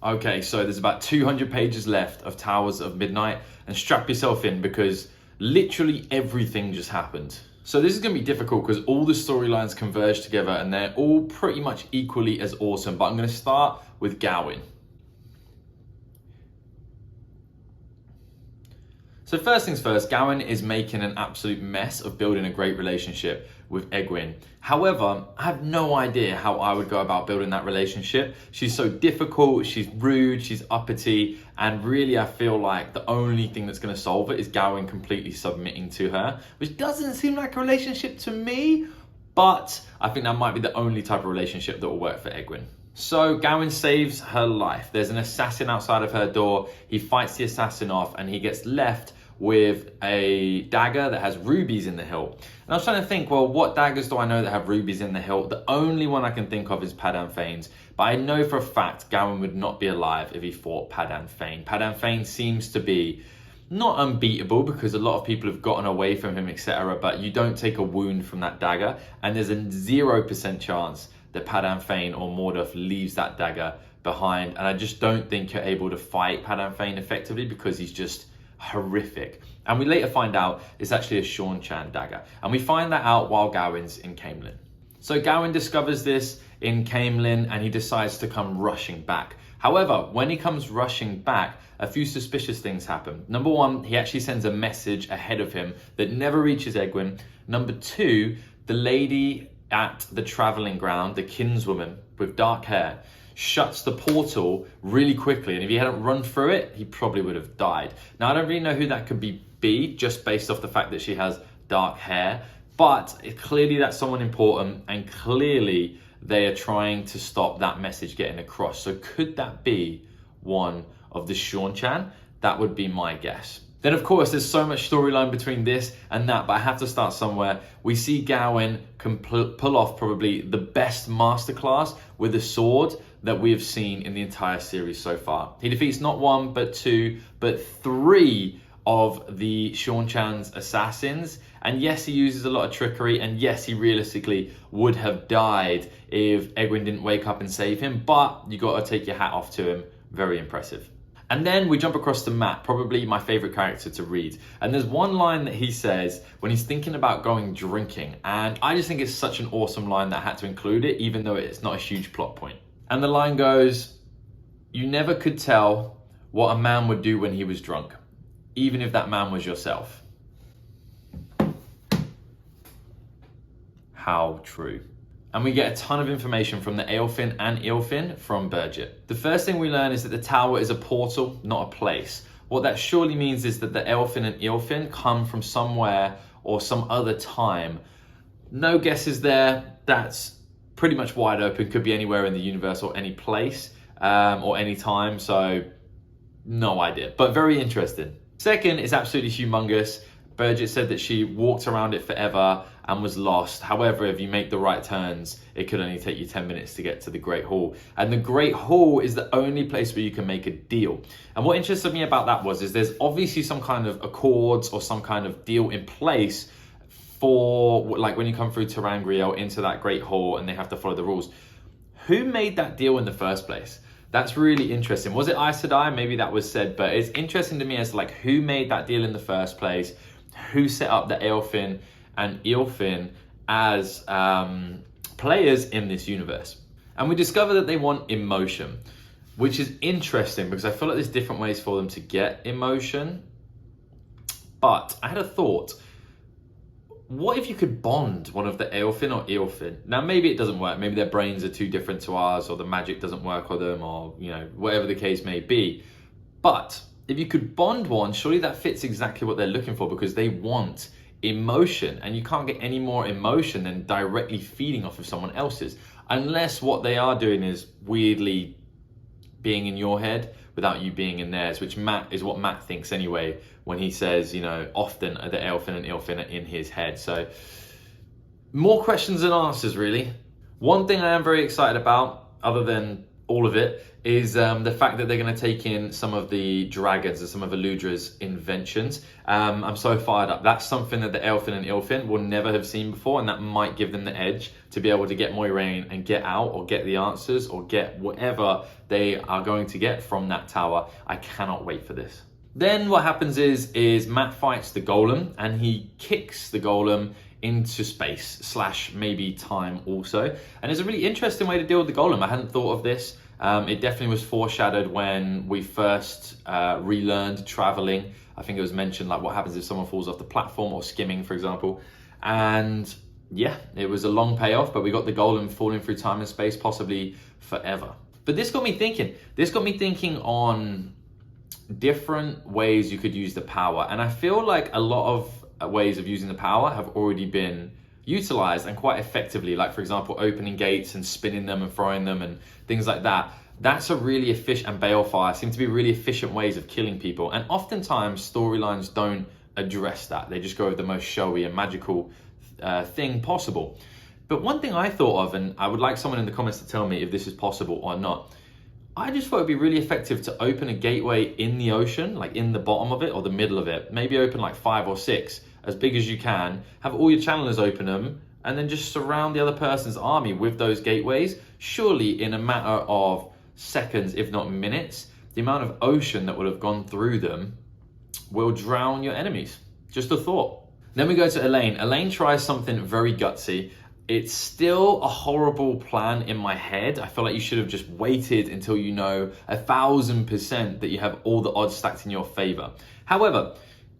Okay, so there's about 200 pages left of Towers of Midnight, and strap yourself in because literally everything just happened. So this is going to be difficult because all the storylines converge together and they're all pretty much equally as awesome, but I'm going to start with Gawyn. So first things first, Gawyn is making an absolute mess of building a great relationship with Egwene. However, I have no idea how I would go about building that relationship. She's so difficult, she's rude, she's uppity, and really I feel like the only thing that's going to solve it is Gawyn completely submitting to her, which doesn't seem like a relationship to me, but I think that might be the only type of relationship that will work for Egwene. So Gawyn saves her life. There's an assassin outside of her door. He fights the assassin off and he gets left with a dagger that has rubies in the hilt. And I was trying to think, well, what daggers do I know that have rubies in the hilt? The only one I can think of is Padan Fain's, but I know for a fact Gawyn would not be alive if he fought Padan Fain. Padan Fain seems to be not unbeatable because a lot of people have gotten away from him, etc., but you don't take a wound from that dagger, and there's a 0% chance that Padan Fain or Morduth leaves that dagger behind, and I just don't think you're able to fight Padan Fain effectively because he's just horrific. And we later find out it's actually a Seanchan dagger, and we find that out while Gawyn's in Caemlyn. So Gawyn discovers this in Caemlyn and he decides to come rushing back. However, when he comes rushing back, a few suspicious things happen. Number one, he actually sends a message ahead of him that never reaches Egwene. Number two, the lady at the traveling ground, the kinswoman with dark hair, shuts the portal really quickly, and if he hadn't run through it, he probably would have died. Now, I don't really know who that could be just based off the fact that she has dark hair, but clearly that's someone important, and clearly they are trying to stop that message getting across. So could that be one of the Seanchan? That would be my guess. Then, of course, there's so much storyline between this and that, but I have to start somewhere. We see Gawyn pull off probably the best masterclass with a sword that we have seen in the entire series so far. He defeats not one, but two, but three of the Seanchan's assassins. And yes, he uses a lot of trickery, and yes, he realistically would have died if Egwene didn't wake up and save him, but you got to take your hat off to him. Very impressive. And then we jump across to Matt, probably my favorite character to read. And there's one line that he says when he's thinking about going drinking. And I just think it's such an awesome line that I had to include it, even though it's not a huge plot point. And the line goes, "You never could tell what a man would do when he was drunk, even if that man was yourself." How true. And we get a ton of information from the Eowyn and Ylfin from Birgit. The first thing we learn is that the tower is a portal, not a place. What that surely means is that the Eowyn and Ylfin come from somewhere or some other time. No guesses there. That's pretty much wide open. Could be anywhere in the universe or any place or any time. So no idea, but very interesting. Second is absolutely humongous. Birgit said that she walked around it forever and was lost. However, if you make the right turns, it could only take you 10 minutes to get to the Great Hall. And the Great Hall is the only place where you can make a deal. And what interested me about that is there's obviously some kind of accords or some kind of deal in place for, like, when you come through Terangriel into that Great Hall and they have to follow the rules. Who made that deal in the first place? That's really interesting. Was it Aes Sedai? Maybe that was said, but it's interesting to me as like who made that deal in the first place? Who set up the Eowyn and Ylfin as players in this universe? And we discover that they want emotion, which is interesting because I feel like there's different ways for them to get emotion. But I had a thought. What if you could bond one of the Eowyn or Ylfin? Now, maybe it doesn't work. Maybe their brains are too different to ours, or the magic doesn't work on them, or, you know, whatever the case may be. But if you could bond one, surely that fits exactly what they're looking for because they want emotion, and you can't get any more emotion than directly feeding off of someone else's, unless what they are doing is weirdly being in your head without you being in theirs, which is what Matt thinks anyway when he says, you know, often the Eowyn and Ylfin are in his head. So more questions than answers, really. One thing I am very excited about, other than all of it is the fact that they're going to take in some of the dragons and some of Eludra's inventions. I'm so fired up. That's something that the Elfin and Ilfin will never have seen before, and that might give them the edge to be able to get Moiraine and get out, or get the answers, or get whatever they are going to get from that tower. I cannot wait for this. Then what happens is Matt fights the Gholam, and he kicks the Gholam into space / maybe time also. And it's a really interesting way to deal with the Gholam. I hadn't thought of this. It definitely was foreshadowed when we first relearned traveling. I think it was mentioned, like, what happens if someone falls off the platform, or skimming, for example. And yeah, it was a long payoff, but we got the Gholam falling through time and space, possibly forever. But this got me thinking. This got me thinking on different ways you could use the power. And I feel like a lot of ways of using the power have already been utilized, and quite effectively. Like, for example, opening gates and spinning them and throwing them and things like that. That's a really efficient, and balefire seem to be really efficient ways of killing people. And oftentimes storylines don't address that. They just go with the most showy and magical thing possible. But one thing I thought of, and I would like someone in the comments to tell me if this is possible or not, I just thought it'd be really effective to open a gateway in the ocean, like in the bottom of it or the middle of it. Maybe open like 5 or 6, as big as you can. Have all your channelers open them, and then just surround the other person's army with those gateways. Surely in a matter of seconds, if not minutes, the amount of ocean that would have gone through them will drown your enemies. Just a thought. Then we go to Elayne. Elayne tries something very gutsy. It's still a horrible plan in my head. I feel like you should have just waited until you know 1000% that you have all the odds stacked in your favor. However,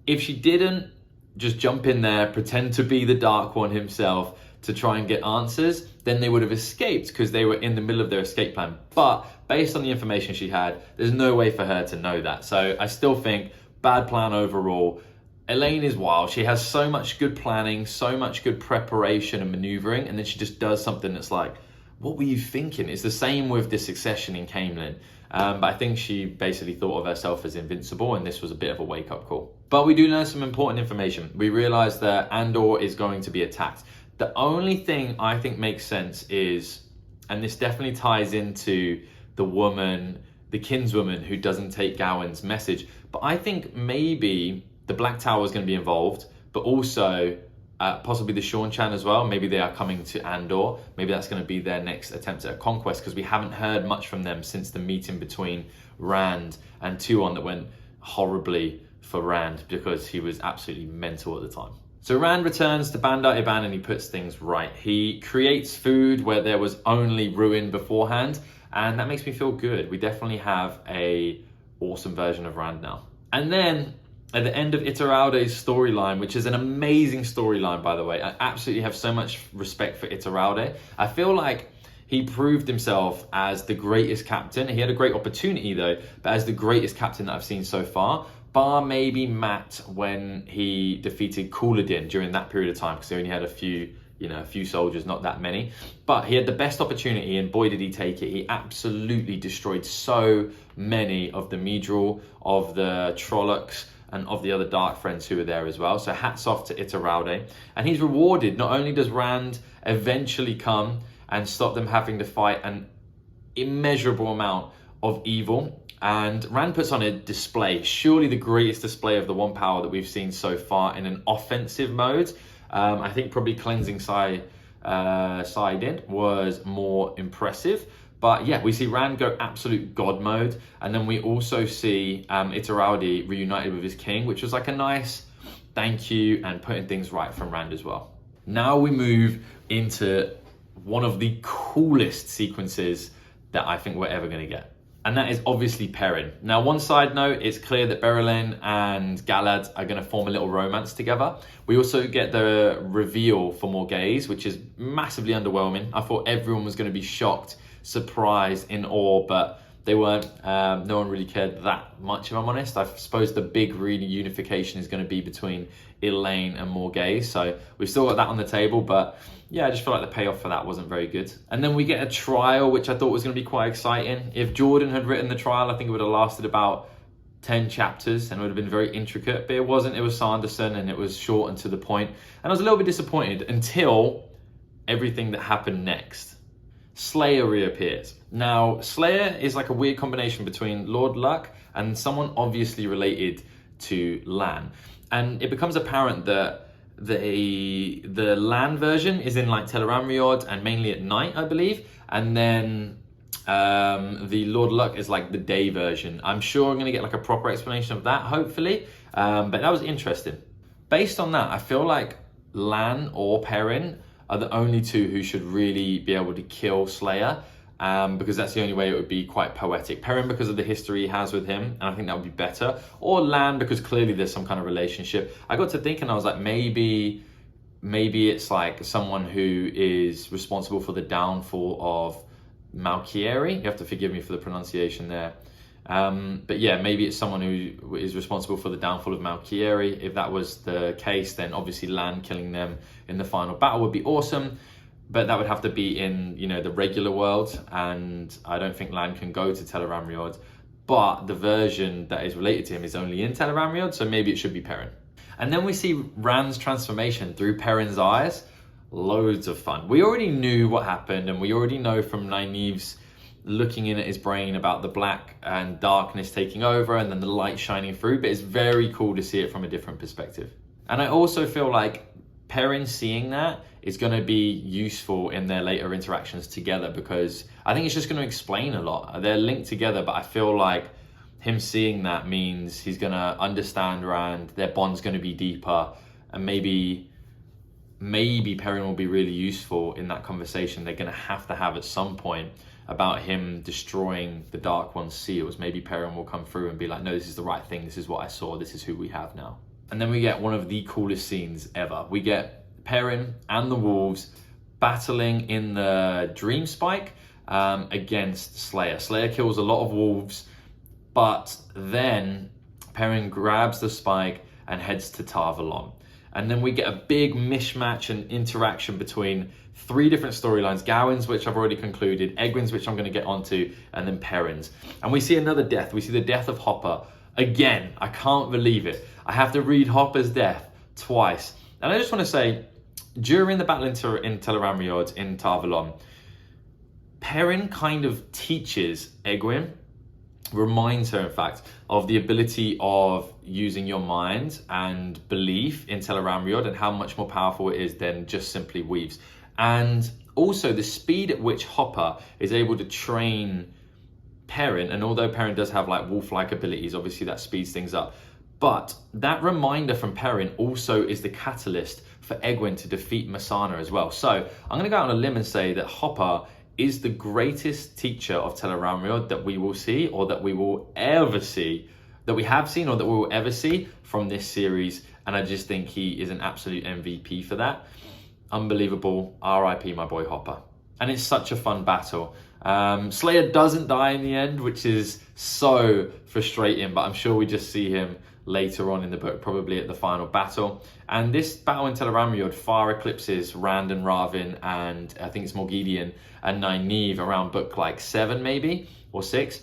if she didn't just jump in there, pretend to be the Dark One himself to try and get answers, then they would have escaped, because they were in the middle of their escape plan. But based on the information she had, there's no way for her to know that. So I still think bad plan overall. Elayne is wild. She has so much good planning, so much good preparation and maneuvering, and then she just does something that's like, what were you thinking? It's the same with the succession in Camelin. But I think she basically thought of herself as invincible, and this was a bit of a wake-up call. But we do learn some important information. We realize that Andor is going to be attacked. The only thing I think makes sense is, and this definitely ties into the woman, the kinswoman who doesn't take Gawyn's message, but I think maybe the Black Tower is going to be involved, but also possibly the Sean Chan as well. Maybe they are coming to Andor. Maybe that's going to be their next attempt at a conquest, because we haven't heard much from them since the meeting between Rand and Tuon that went horribly for Rand, because he was absolutely mental at the time. So Rand returns to Bandar Iban, and he puts things right. He creates food where there was only ruin beforehand, and that makes me feel good. We definitely have a awesome version of Rand now. And then at the end of Iturralde's storyline, which is an amazing storyline, by the way. I absolutely have so much respect for Iturralde. I feel like he proved himself as the greatest captain. He had a great opportunity though, but as the greatest captain that I've seen so far, bar maybe Matt when he defeated Couladin during that period of time, because he only had a few soldiers, not that many. But he had the best opportunity, and boy did he take it. He absolutely destroyed so many of the Midral, of the Trollocs, and of the other Dark Friends who were there as well. So hats off to Iturralde. And he's rewarded. Not only does Rand eventually come and stop them having to fight an immeasurable amount of evil, and Rand puts on a display, surely the greatest display of the one power that we've seen so far in an offensive mode. I think probably cleansing Saidin was more impressive. But yeah, we see Rand go absolute god mode, and then we also see Iturralde reunited with his king, which was like a nice thank you and putting things right from Rand as well. Now we move into one of the coolest sequences that I think we're ever going to get. And that is obviously Perrin. Now, one side note, it's clear that Berylyn and Galad are going to form a little romance together. We also get the reveal for Morghese, which is massively underwhelming. I thought everyone was going to be shocked, surprised, in awe, but they weren't. No one really cared that much, if I'm honest. I suppose the big reunification is going to be between Elayne and Morghese, so we've still got that on the table, but yeah, I just feel like the payoff for that wasn't very good. And then we get a trial, which I thought was going to be quite exciting. If Jordan had written the trial, I think it would have lasted about 10 chapters and it would have been very intricate, but it wasn't. It was Sanderson and it was short and to the point, and I was a little bit disappointed until everything that happened next. Slayer reappears. Now, Slayer is like a weird combination between Lord Luck and someone obviously related to Lan. And it becomes apparent that the Lan version is in like Tel'aran'rhiod and mainly at night, I believe. And then the Lord Luck is like the day version. I'm sure I'm going to get like a proper explanation of that, hopefully. But that was interesting. Based on that, I feel like Lan or Perrin are the only two who should really be able to kill Slayer. Because that's the only way it would be quite poetic. Perrin because of the history he has with him, and I think that would be better. Or Lan because clearly there's some kind of relationship. I got to thinking, I was like, maybe it's like someone who is responsible for the downfall of Malkieri. You have to forgive me for the pronunciation there. But yeah, maybe it's someone who is responsible for the downfall of Malkieri. If that was the case, then obviously Lan killing them in the final battle would be awesome. But that would have to be in, the regular world, and I don't think Lan can go to Tel'aran'rhiod. But the version that is related to him is only in Tel'aran'rhiod, so maybe it should be Perrin. And then we see Rand's transformation through Perrin's eyes. Loads of fun. We already knew what happened, and we already know from Nynaeve's looking in at his brain about the black and darkness taking over and then the light shining through, but it's very cool to see it from a different perspective. And I also feel like Perrin seeing that is going to be useful in their later interactions together, because I think it's just going to explain a lot. They're linked together, but I feel like him seeing that means he's going to understand Rand, their bond's going to be deeper, and maybe Perrin will be really useful in that conversation they're going to have at some point about him destroying the Dark One's seals. Maybe Perrin will come through and be like, no, this is the right thing, this is what I saw, this is who we have now. And then we get one of the coolest scenes ever. We get Perrin and the wolves battling in the Dream Spike against Slayer. Slayer kills a lot of wolves, but then Perrin grabs the spike and heads to Tar Valon. And then we get a big mishmash and interaction between 3 different storylines. Gawyn's, which I've already concluded, Egwene's, which I'm going to get onto, and then Perrin's. And we see another death. We see the death of Hopper. Again, I can't believe it. I have to read Hopper's death twice. And I just want to say, during the battle in Tel'aran'rhiod, in Tar Valon, Perrin kind of teaches Egwene, reminds her, in fact, of the ability of using your mind and belief in Tel'aran'rhiod and how much more powerful it is than just simply weaves. And also the speed at which Hopper is able to train Perrin, and although Perrin does have like wolf-like abilities, obviously that speeds things up. But that reminder from Perrin also is the catalyst for Egwene to defeat Missana as well. So I'm going to go out on a limb and say that Hopper is the greatest teacher of Tel'aran'rhiod that we will see, or that we will ever see, that we have seen, or that we will ever see from this series. And I just think he is an absolute MVP for that. Unbelievable. R.I.P. my boy Hopper. And it's such a fun battle. Slayer doesn't die in the end, which is so frustrating, but I'm sure we just see him later on in the book, probably at the final battle. And this battle in Tel'aran'rhiod far eclipses Rand and Ravin, and I think it's Morgidian and Nynaeve around book like 7 maybe, or 6.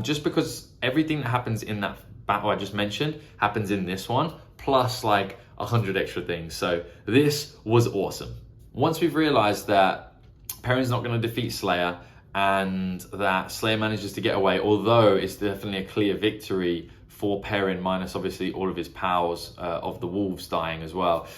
Just because everything that happens in that battle I just mentioned happens in this one, plus like 100 extra things. So this was awesome. Once we've realized that Perrin's not going to defeat Slayer, and that Slayer manages to get away, although it's definitely a clear victory for Perrin, minus obviously all of his powers of the wolves dying as well.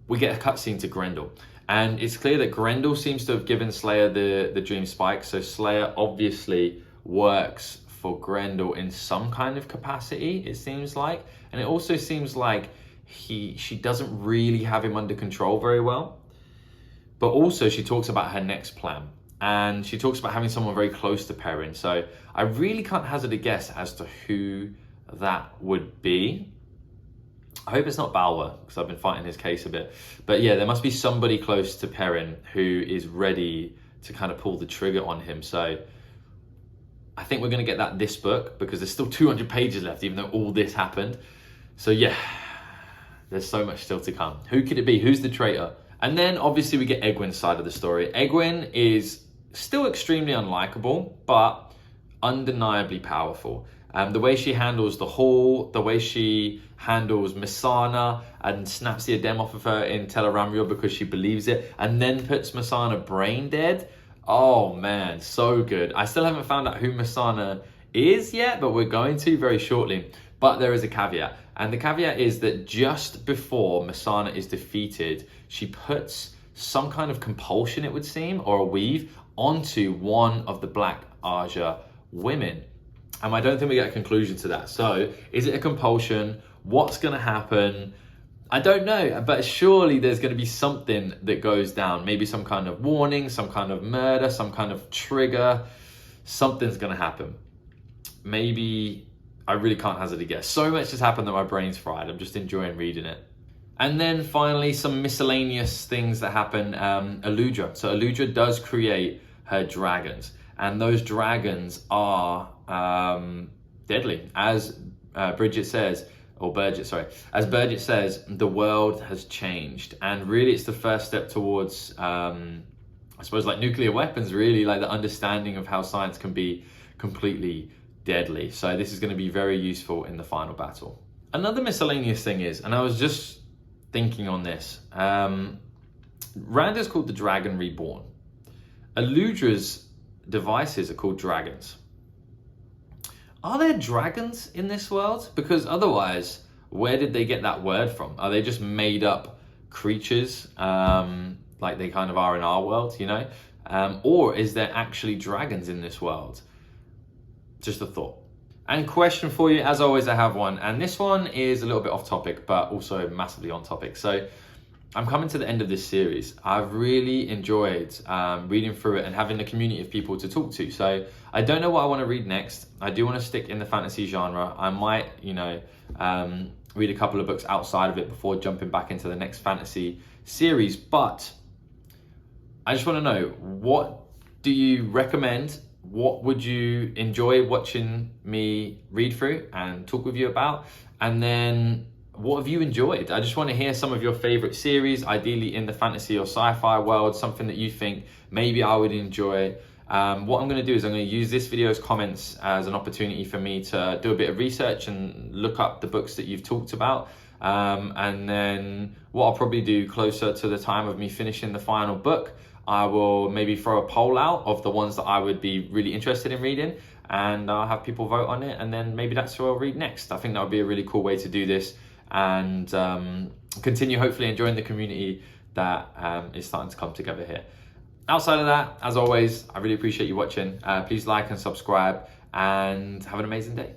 We get a cutscene to Grendel. And it's clear that Grendel seems to have given Slayer the Dream Spike. So Slayer obviously works for Grendel in some kind of capacity, it seems like. And it also seems like she doesn't really have him under control very well. But also she talks about her next plan. And she talks about having someone very close to Perrin. So I really can't hazard a guess as to who that would be. I hope it's not Balwer, because I've been fighting his case a bit. But yeah, there must be somebody close to Perrin who is ready to kind of pull the trigger on him. So I think we're going to get that this book, because there's still 200 pages left, even though all this happened. So yeah, there's so much still to come. Who could it be? Who's the traitor? And then obviously we get Egwene's side of the story. Egwene is still extremely unlikable, but undeniably powerful. The way she handles the Hall, the way she handles Missana and snaps the Adem off of her in Tel'aran'rhiod because she believes it, and then puts Missana brain dead. Oh man, so good. I still haven't found out who Missana is yet, but we're going to very shortly. But there is a caveat. And the caveat is that just before Missana is defeated, she puts some kind of compulsion, it would seem, or a weave onto one of the Black Aja women. And I don't think we get a conclusion to that. So is it a compulsion? What's going to happen? I don't know, but surely there's going to be something that goes down. Maybe some kind of warning, some kind of murder, some kind of trigger. Something's going to happen. Maybe, I really can't hazard a guess. So much has happened that my brain's fried. I'm just enjoying reading it. And then finally, some miscellaneous things that happen. Eludra. So Eludra does create her dragons. And those dragons are deadly. As Bridget says, or Burgett, sorry. As Burgett says, the world has changed. And really it's the first step towards, I suppose, like nuclear weapons, really, like the understanding of how science can be completely deadly. So this is going to be very useful in the final battle. Another miscellaneous thing is, and I was just thinking on this, Rand is called the Dragon Reborn. Eludra's devices are called dragons. Are there dragons in this world? Because otherwise, where did they get that word from? Are they just made up creatures like they kind of are in our world, you know? Or is there actually dragons in this world? Just a thought. And question for you, as always, I have one. And this one is a little bit off topic, but also massively on topic. So I'm coming to the end of this series. I've really enjoyed reading through it and having a community of people to talk to. So I don't know what I want to read next. I do want to stick in the fantasy genre. I might, you know, read a couple of books outside of it before jumping back into the next fantasy series. But I just want to know, what do you recommend? What would you enjoy watching me read through and talk with you about? And then what have you enjoyed? I just want to hear some of your favorite series, ideally in the fantasy or sci-fi world, something that you think maybe I would enjoy. What I'm going to do is I'm going to use this video's comments as an opportunity for me to do a bit of research and look up the books that you've talked about. And then what I'll probably do closer to the time of me finishing the final book, I will maybe throw a poll out of the ones that I would be really interested in reading, and I'll have people vote on it, and then maybe that's what I'll read next. I think that would be a really cool way to do this, and continue hopefully enjoying the community that is starting to come together here. Outside of that, as always, I really appreciate you watching. Please like and subscribe, and have an amazing day.